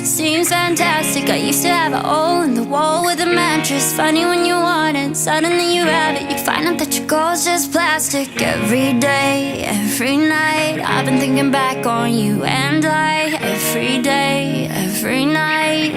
plastic seems fantastic. I used to have a hole in the wall with a mattress. Funny when you want it, suddenly you have it. You find out that your goal's just plastic. Every day, every night, I've been thinking back on you and I. Every day, every night,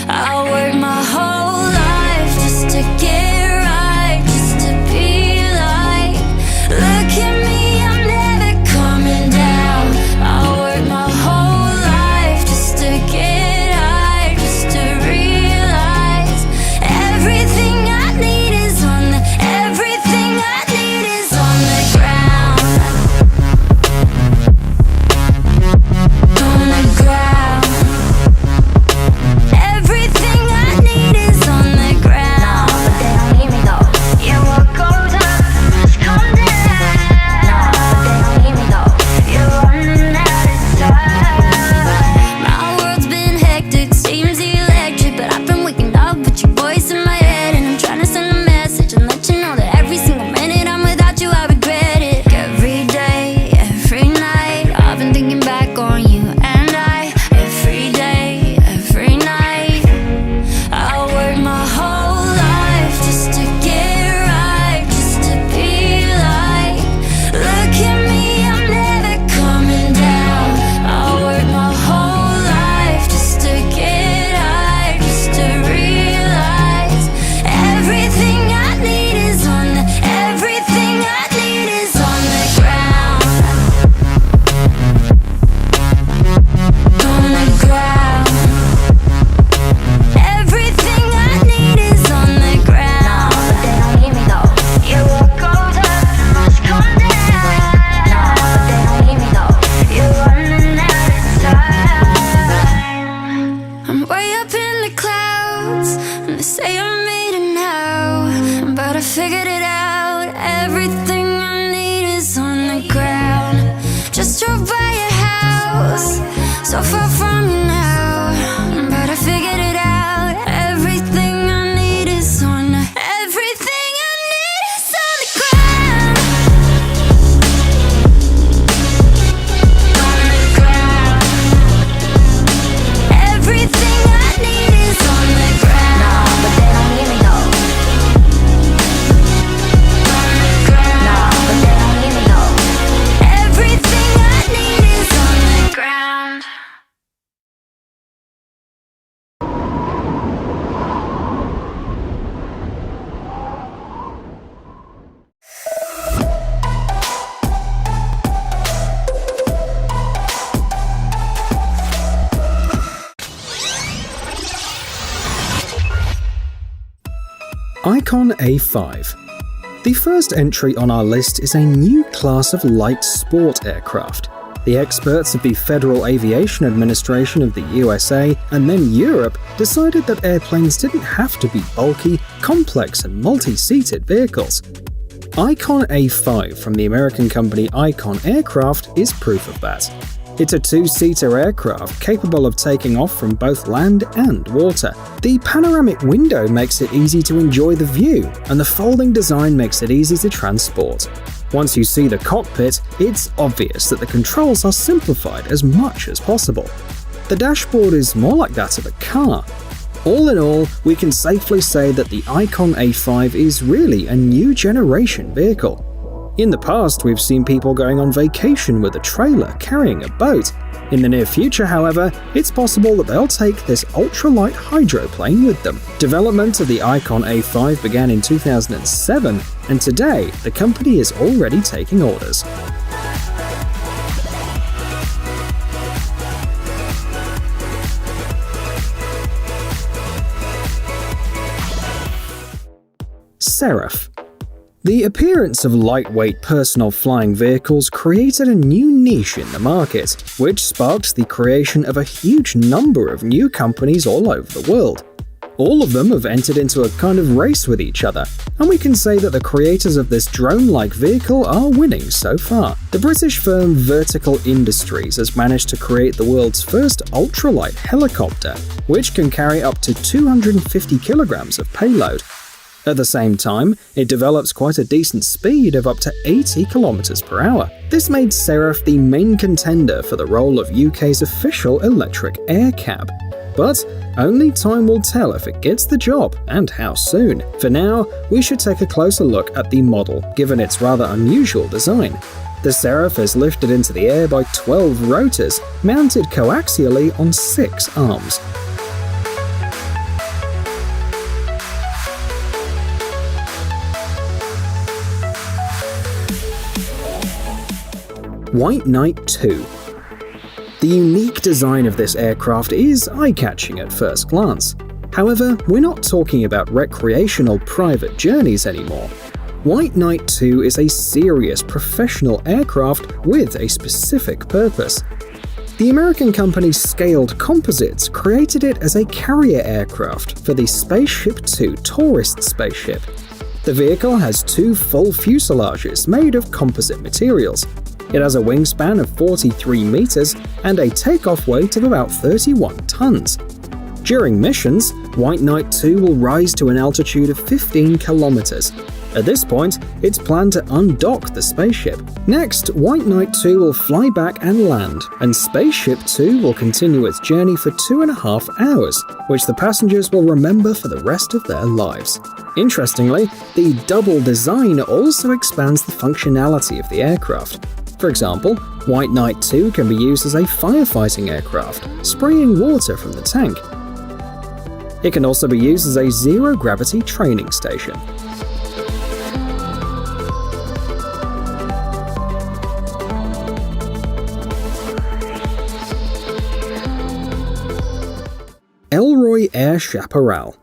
I work my whole life just to get right, just to be like, look at me, I'm never coming down. I work my whole life just to get high, just to realize everything I need is on the, everything I need is on the ground. On the ground. Everything I need is on the ground. But they don't need me though. Yeah, what goes up must come down. But they don't need me though. You're running out of time. My world's been hectic, seems electric, but I've been waking up with your voice in my head, and I'm trying to send a message and let you know that every single minute I'm without you, I regret it. Every day, every night, I've been thinking back on you and I. Every day, every night, I work my whole life just to get right, just to be like, look at me, I'm never coming down. I work my whole life just to get high, just to realize everything I need is on the, everything I need is on the ground. On the ground. Everything I need is on the ground. But they don't need me though. Yeah, what goes up must come down. But they don't need me though. You're running out of time. I'm way up in the clouds, and they say I made it now, but I figured it out. Everything I need is on the ground. Just drove by your house, so far from you now, but I figured it out. Everything I need is on the, everything I need is on the ground. On the ground. Everything I need is on the ground. But they don't need me though. On the ground. But they don't need me though. Everything I need is on the ground. Icon A5. The first entry on our list is a new class of light sport aircraft. The experts of the Federal Aviation Administration of the USA and then Europe decided that airplanes didn't have to be bulky, complex, and multi-seated vehicles. Icon A5 from the American company Icon Aircraft is proof of that. It's a two-seater aircraft capable of taking off from both land and water. The panoramic window makes it easy to enjoy the view, and the folding design makes it easy to transport. Once you see the cockpit, it's obvious that the controls are simplified as much as possible. The dashboard is more like that of a car. All in all, we can safely say that the Icon A5 is really a new generation vehicle. In the past, we've seen people going on vacation with a trailer carrying a boat. In the near future, however, it's possible that they'll take this ultralight hydroplane with them. Development of the Icon A5 began in 2007, and today, the company is already taking orders. Seraph. The appearance of lightweight personal flying vehicles created a new niche in the market, which sparked the creation of a huge number of new companies all over the world. All of them have entered into a kind of race with each other, and we can say that the creators of this drone-like vehicle are winning so far. The British firm Vertical Industries has managed to create the world's first ultralight helicopter, which can carry up to 250 kilograms of payload. At the same time, it develops quite a decent speed of up to 80 kilometers per hour. This made Seraph the main contender for the role of UK's official electric air cab. But only time will tell if it gets the job and how soon. For now, we should take a closer look at the model, given its rather unusual design. The Seraph is lifted into the air by 12 rotors, mounted coaxially on 6 arms. White Knight 2. The unique design of this aircraft is eye-catching at first glance. However, we're not talking about recreational private journeys anymore. White Knight 2 is a serious professional aircraft with a specific purpose. The American company Scaled Composites created it as a carrier aircraft for the Spaceship Two tourist spaceship. The vehicle has 2 full fuselages made of composite materials. It has a wingspan of 43 meters and a takeoff weight of about 31 tons. During missions, White Knight 2 will rise to an altitude of 15 kilometers. At this point, it's planned to undock the spaceship. Next, White Knight 2 will fly back and land, and Spaceship 2 will continue its journey for 2.5 hours, which the passengers will remember for the rest of their lives. Interestingly, the double design also expands the functionality of the aircraft. For example, White Knight 2 can be used as a firefighting aircraft, spraying water from the tank. It can also be used as a zero-gravity training station. Elroy Air Chaparral.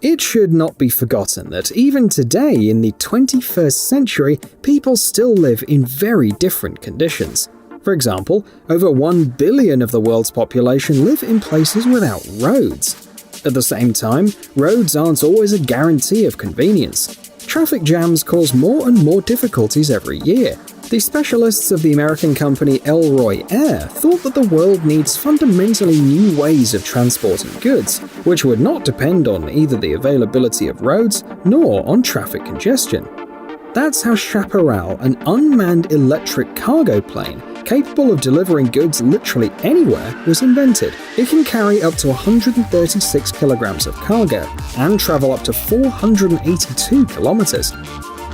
It should not be forgotten that even today, in the 21st century, people still live in very different conditions. For example, over 1 billion of the world's population live in places without roads. At the same time, roads aren't always a guarantee of convenience. Traffic jams cause more and more difficulties every year. The specialists of the American company Elroy Air thought that the world needs fundamentally new ways of transporting goods, which would not depend on either the availability of roads nor on traffic congestion. That's how Chaparral, an unmanned electric cargo plane capable of delivering goods literally anywhere, was invented. It can carry up to 136 kilograms of cargo and travel up to 482 kilometers.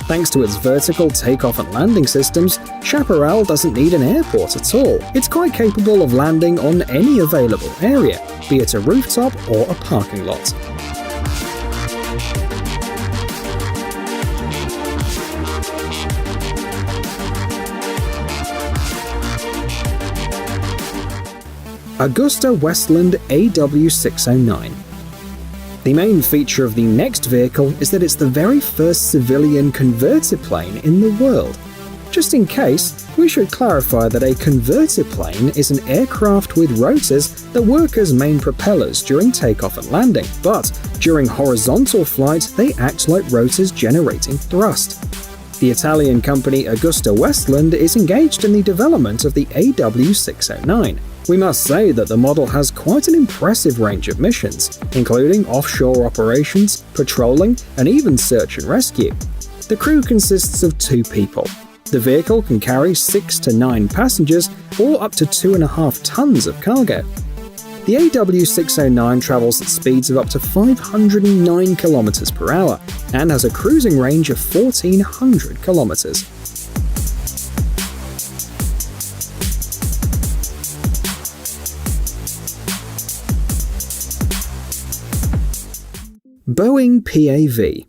Thanks to its vertical takeoff and landing systems, Chaparral doesn't need an airport at all. It's quite capable of landing on any available area, be it a rooftop or a parking lot. AgustaWestland AW609. The main feature of the next vehicle is that it's the very first civilian converter plane in the world. Just in case, we should clarify that a converter plane is an aircraft with rotors that work as main propellers during takeoff and landing, but during horizontal flight they act like rotors generating thrust. The Italian company AgustaWestland is engaged in the development of the AW609. We must say that the model has quite an impressive range of missions, including offshore operations, patrolling, and even search and rescue. The crew consists of 2 people. The vehicle can carry 6 to 9 passengers or up to 2.5 tons of cargo. The AW609 travels at speeds of up to 509 km per hour and has a cruising range of 1,400 kilometers. Boeing PAV.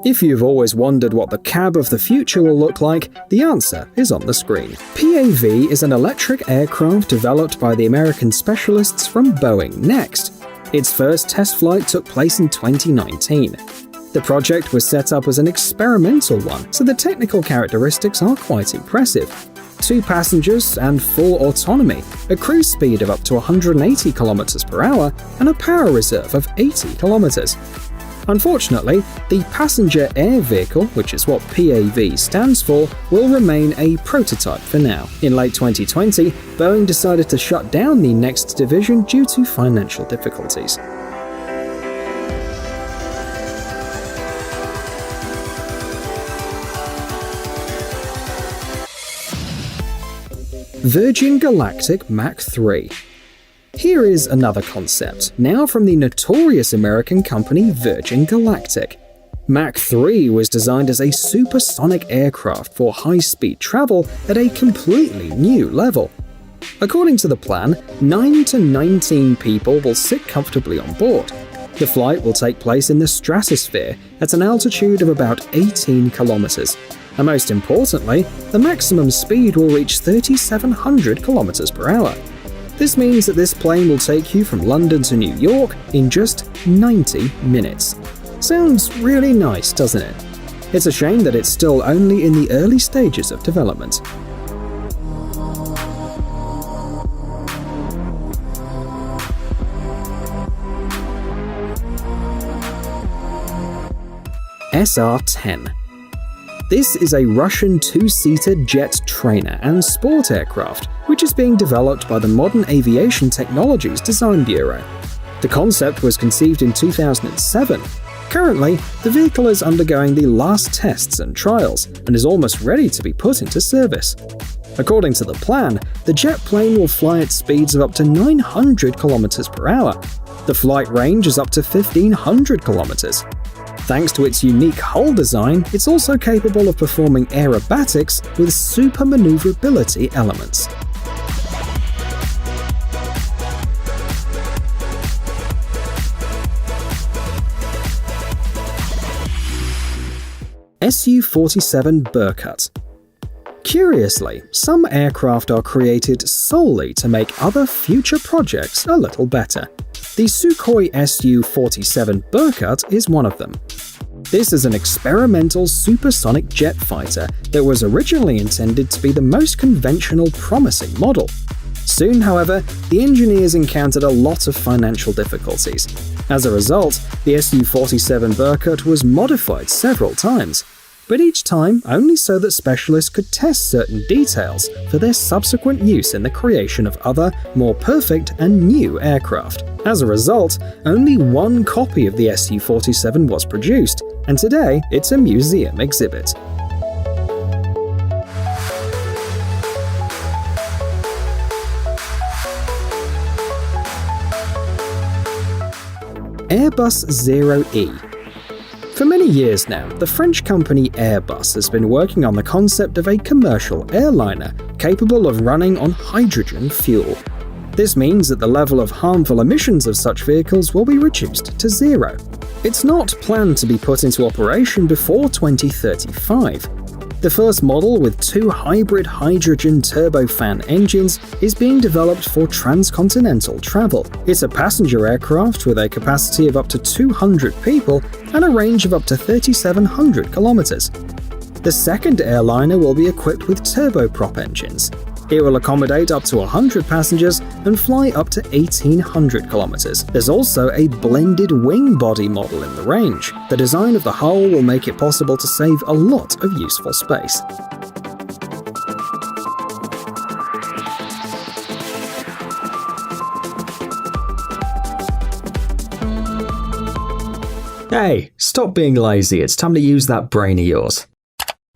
If you've always wondered what the cab of the future will look like, the answer is on the screen. PAV is an electric aircraft developed by the American specialists from Boeing Next. Its first test flight took place in 2019. The project was set up as an experimental one, so the technical characteristics are quite impressive. 2 passengers and full autonomy, a cruise speed of up to 180 km per hour, and a power reserve of 80 km. Unfortunately, the passenger air vehicle, which is what PAV stands for, will remain a prototype for now. In late 2020, Boeing decided to shut down the Next division due to financial difficulties. Virgin Galactic Mach 3. Here is another concept, now from the notorious American company Virgin Galactic. Mach 3 was designed as a supersonic aircraft for high-speed travel at a completely new level. According to the plan, 9 to 19 people will sit comfortably on board. The flight will take place in the stratosphere at an altitude of about 18 kilometers. And most importantly, the maximum speed will reach 3,700 kilometers per hour. This means that this plane will take you from London to New York in just 90 minutes. Sounds really nice, doesn't it? It's a shame that it's still only in the early stages of development. SR-10. This is a Russian two-seater jet trainer and sport aircraft, which is being developed by the Modern Aviation Technologies Design Bureau. The concept was conceived in 2007. Currently, the vehicle is undergoing the last tests and trials and is almost ready to be put into service. According to the plan, the jet plane will fly at speeds of up to 900 km per hour. The flight range is up to 1,500 kilometers. Thanks to its unique hull design, it's also capable of performing aerobatics with super maneuverability elements. Su-47 Berkut. Curiously, some aircraft are created solely to make other future projects a little better. The Sukhoi Su-47 Berkut is one of them. This is an experimental supersonic jet fighter that was originally intended to be the most conventional, promising model. Soon, however, the engineers encountered a lot of financial difficulties. As a result, the Su-47 Berkut was modified several times, but each time only so that specialists could test certain details for their subsequent use in the creation of other, more perfect and new aircraft. As a result, only one copy of the Su-47 was produced, and today it's a museum exhibit. Airbus Zero-E. For many years now, the French company Airbus has been working on the concept of a commercial airliner capable of running on hydrogen fuel. This means that the level of harmful emissions of such vehicles will be reduced to zero. It's not planned to be put into operation before 2035. The first model with 2 hybrid hydrogen turbofan engines is being developed for transcontinental travel. It's a passenger aircraft with a capacity of up to 200 people and a range of up to 3,700 kilometers. The second airliner will be equipped with turboprop engines. It will accommodate up to 100 passengers and fly up to 1,800 kilometers. There's also a blended wing body model in the range. The design of the hull will make it possible to save a lot of useful space. Hey, stop being lazy, it's time to use that brain of yours.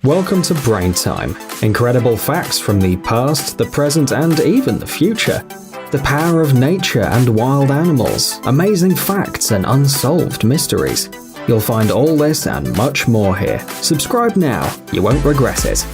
Welcome to Brain Time. Incredible facts from the past, the present, and even the future. The power of nature and wild animals, amazing facts and unsolved mysteries. You'll find all this and much more here. Subscribe now, you won't regret it.